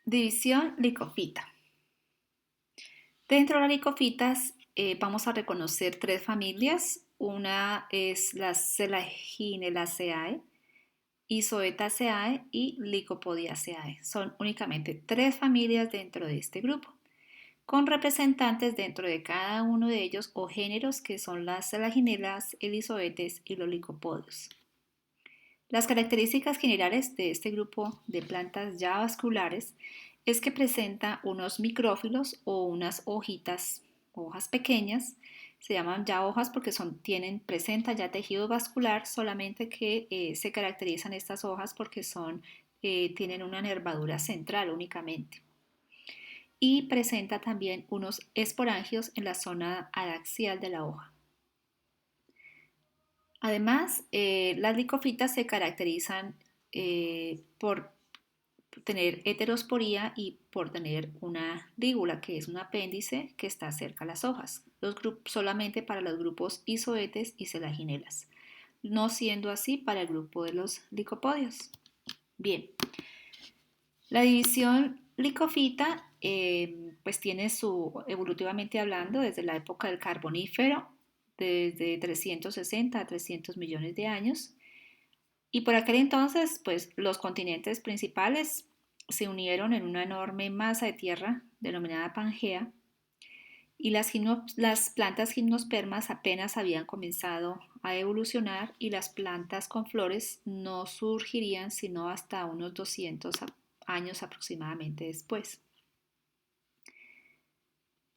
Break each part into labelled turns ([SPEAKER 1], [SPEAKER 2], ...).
[SPEAKER 1] División licofita. Dentro de las licofitas vamos a reconocer tres familias. Una es las Selaginelaceae, Isoetaceae y Lycopodiaceae. Son únicamente tres familias dentro de este grupo, con representantes dentro de cada uno de ellos o géneros que son las selaginelas, el isoetes y los licopodios. Las características generales de este grupo de plantas ya vasculares es que presenta unos micrófilos o unas hojas pequeñas. Se llaman ya hojas porque presenta ya tejido vascular, solamente que se caracterizan estas hojas porque tienen una nervadura central únicamente. Y presenta también unos esporangios en la zona adaxial de la hoja. Además, las licofitas se caracterizan por tener heterosporía y por tener una lígula, que es un apéndice que está cerca a las hojas, solamente para los grupos isoetes y selaginelas, no siendo así para el grupo de los licopodios. Bien, la división licofita pues tiene evolutivamente hablando, desde la época del Carbonífero, desde 360 a 300 millones de años. Y por aquel entonces, pues los continentes principales se unieron en una enorme masa de tierra denominada Pangea, y las plantas gimnospermas apenas habían comenzado a evolucionar, y las plantas con flores no surgirían sino hasta unos 200 años aproximadamente después.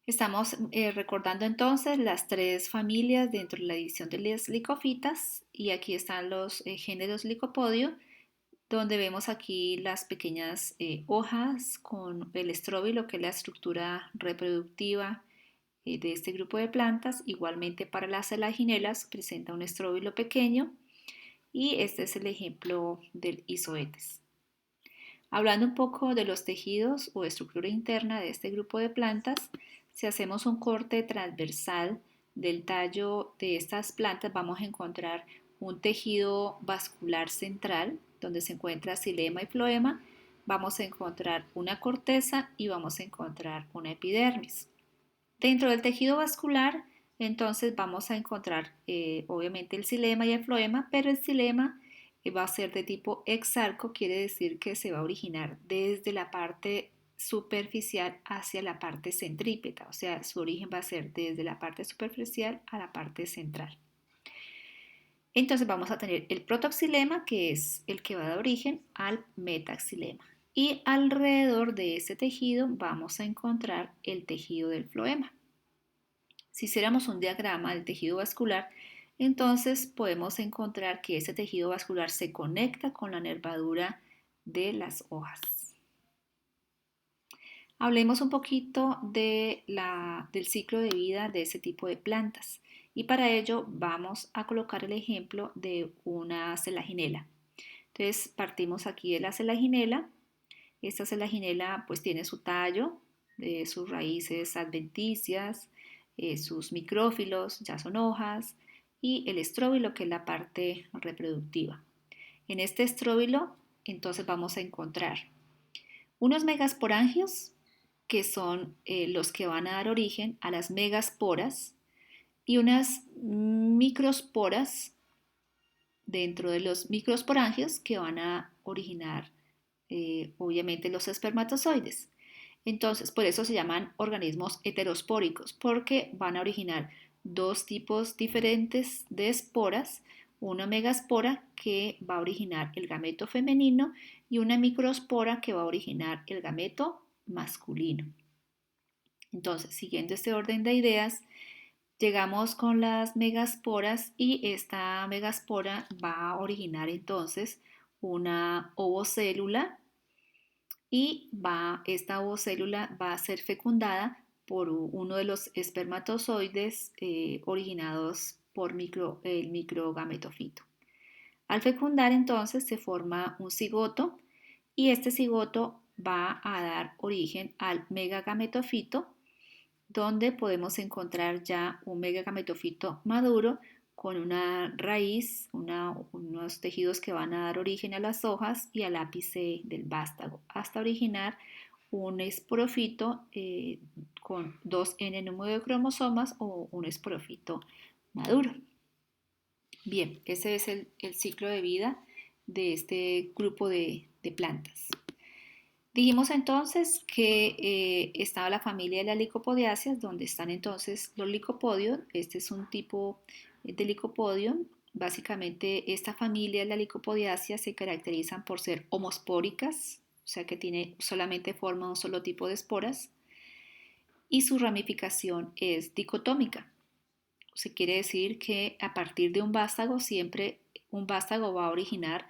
[SPEAKER 1] Estamos recordando entonces las tres familias dentro de la división de las licofitas, y aquí están los géneros licopodio, donde vemos aquí las pequeñas hojas con el estróbilo, que es la estructura reproductiva de este grupo de plantas. Igualmente para las selaginelas presenta un estróbilo pequeño, y este es el ejemplo del isoetes. Hablando un poco de los tejidos o estructura interna de este grupo de plantas, si hacemos un corte transversal del tallo de estas plantas, vamos a encontrar un tejido vascular central donde se encuentra xilema y floema. Vamos a encontrar una corteza y vamos a encontrar una epidermis. Dentro del tejido vascular, entonces vamos a encontrar obviamente el xilema y el floema, pero el xilema va a ser de tipo exarco, quiere decir que se va a originar desde la parte superficial hacia la parte centrípeta, o sea, su origen va a ser desde la parte superficial a la parte central. Entonces vamos a tener el protoxilema, que es el que va a dar origen al metaxilema, y alrededor de ese tejido vamos a encontrar el tejido del floema. Si hiciéramos un diagrama del tejido vascular, entonces podemos encontrar que ese tejido vascular se conecta con la nervadura de las hojas. Hablemos un poquito del ciclo de vida de ese tipo de plantas, y para ello vamos a colocar el ejemplo de una selaginela. Entonces partimos aquí de la selaginela. Esta selaginela pues tiene su tallo, sus raíces adventicias, sus micrófilos, ya son hojas, y el estróbilo, que es la parte reproductiva. En este estróbilo entonces vamos a encontrar unos megasporangios, que son los que van a dar origen a las megasporas, y unas microsporas dentro de los microsporangios, que van a originar obviamente los espermatozoides. Entonces, por eso se llaman organismos heterospóricos, porque van a originar dos tipos diferentes de esporas: una megaspora, que va a originar el gameto femenino, y una microspora, que va a originar el gameto masculino. Entonces, siguiendo este orden de ideas, llegamos con las megasporas, y esta megaspora va a originar entonces una ovocélula, y esta ovocélula va a ser fecundada por uno de los espermatozoides originados por el microgametofito. Al fecundar entonces se forma un cigoto, y este cigoto va a dar origen al megagametofito, donde podemos encontrar ya un megagametofito maduro con una raíz, unos tejidos que van a dar origen a las hojas y al ápice del vástago, hasta originar un esporofito con 2N número de cromosomas o un esporofito maduro. Bien, ese es el ciclo de vida de este grupo de plantas. Dijimos entonces que estaba la familia de las licopodiáceas, donde están entonces los licopodios. Este es un tipo de licopodio. Básicamente, esta familia de las licopodiáceas se caracterizan por ser homospóricas, o sea que tiene solamente forma un solo tipo de esporas, y su ramificación es dicotómica. O sea, quiere decir que a partir de un vástago, siempre un vástago va a originar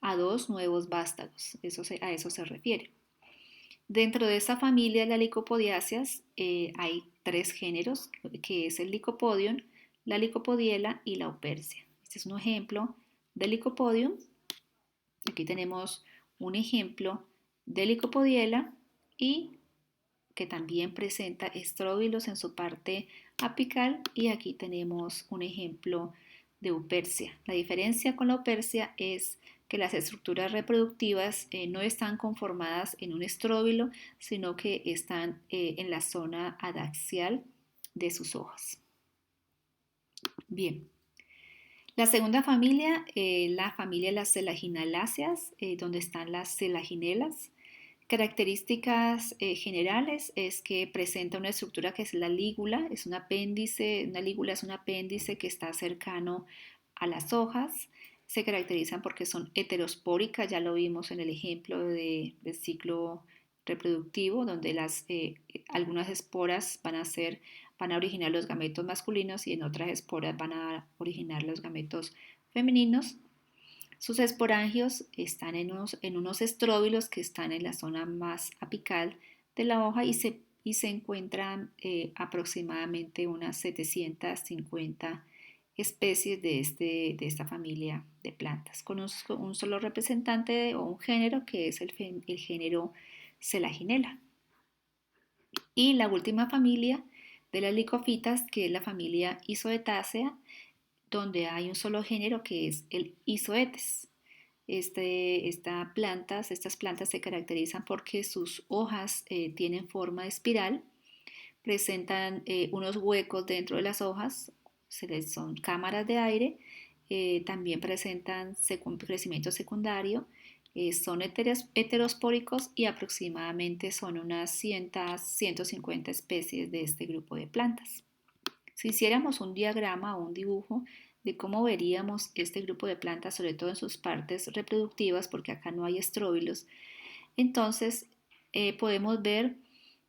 [SPEAKER 1] a dos nuevos vástagos. A eso se refiere. Dentro de esta familia de las licopodiáceas hay tres géneros, que es el Lycopodium, la Lycopodiela y la Eupersia. Este es un ejemplo del Lycopodium. Aquí tenemos un ejemplo de Lycopodiela y que también presenta estróbilos en su parte apical, y aquí tenemos un ejemplo de Eupersia. La diferencia con la Eupersia es que las estructuras reproductivas no están conformadas en un estróbilo, sino que están en la zona adaxial de sus hojas. Bien, la segunda familia, la familia de las selaginelláceas, donde están las selaginelas. Características generales es que presenta una estructura que es la lígula, es un apéndice, una lígula es un apéndice que está cercano a las hojas. Se caracterizan porque son heterospóricas, ya lo vimos en el ejemplo del ciclo reproductivo, donde algunas esporas van a originar los gametos masculinos y en otras esporas van a originar los gametos femeninos. Sus esporangios están en unos estróbilos que están en la zona más apical de la hoja y se encuentran aproximadamente unas 750 especies de esta familia de plantas, con un solo representante o un género que es el género Selaginella. Y la última familia de las licofitas, que es la familia Isoetácea, donde hay un solo género que es el Isoetes. Estas plantas se caracterizan porque sus hojas tienen forma de espiral, presentan unos huecos dentro de las hojas, son cámaras de aire, también presentan crecimiento secundario, son heterospóricos y aproximadamente son unas 150 especies de este grupo de plantas. Si hiciéramos un diagrama o un dibujo de cómo veríamos este grupo de plantas, sobre todo en sus partes reproductivas, porque acá no hay estróbilos, entonces podemos ver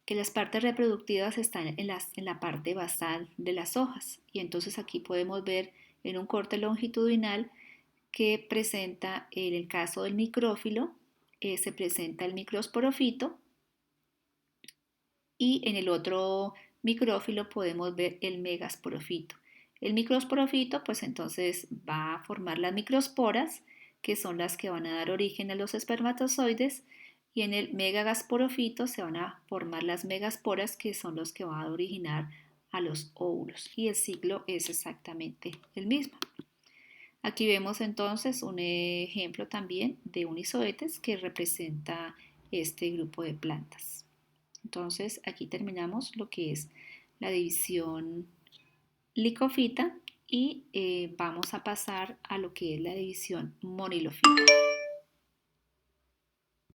[SPEAKER 1] que las partes reproductivas están en la parte basal de las hojas. Y entonces aquí podemos ver en un corte longitudinal que presenta, en el caso del micrófilo, se presenta el microsporofito, y en el otro micrófilo podemos ver el megasporofito. El microsporofito pues entonces va a formar las microsporas, que son las que van a dar origen a los espermatozoides, y en el megagasporofito se van a formar las megasporas, que son los que van a originar a los óvulos, y el ciclo es exactamente el mismo. Aquí vemos entonces un ejemplo también de un isoetes que representa este grupo de plantas. Entonces aquí terminamos lo que es la división licofita y vamos a pasar a lo que es la división monilofita.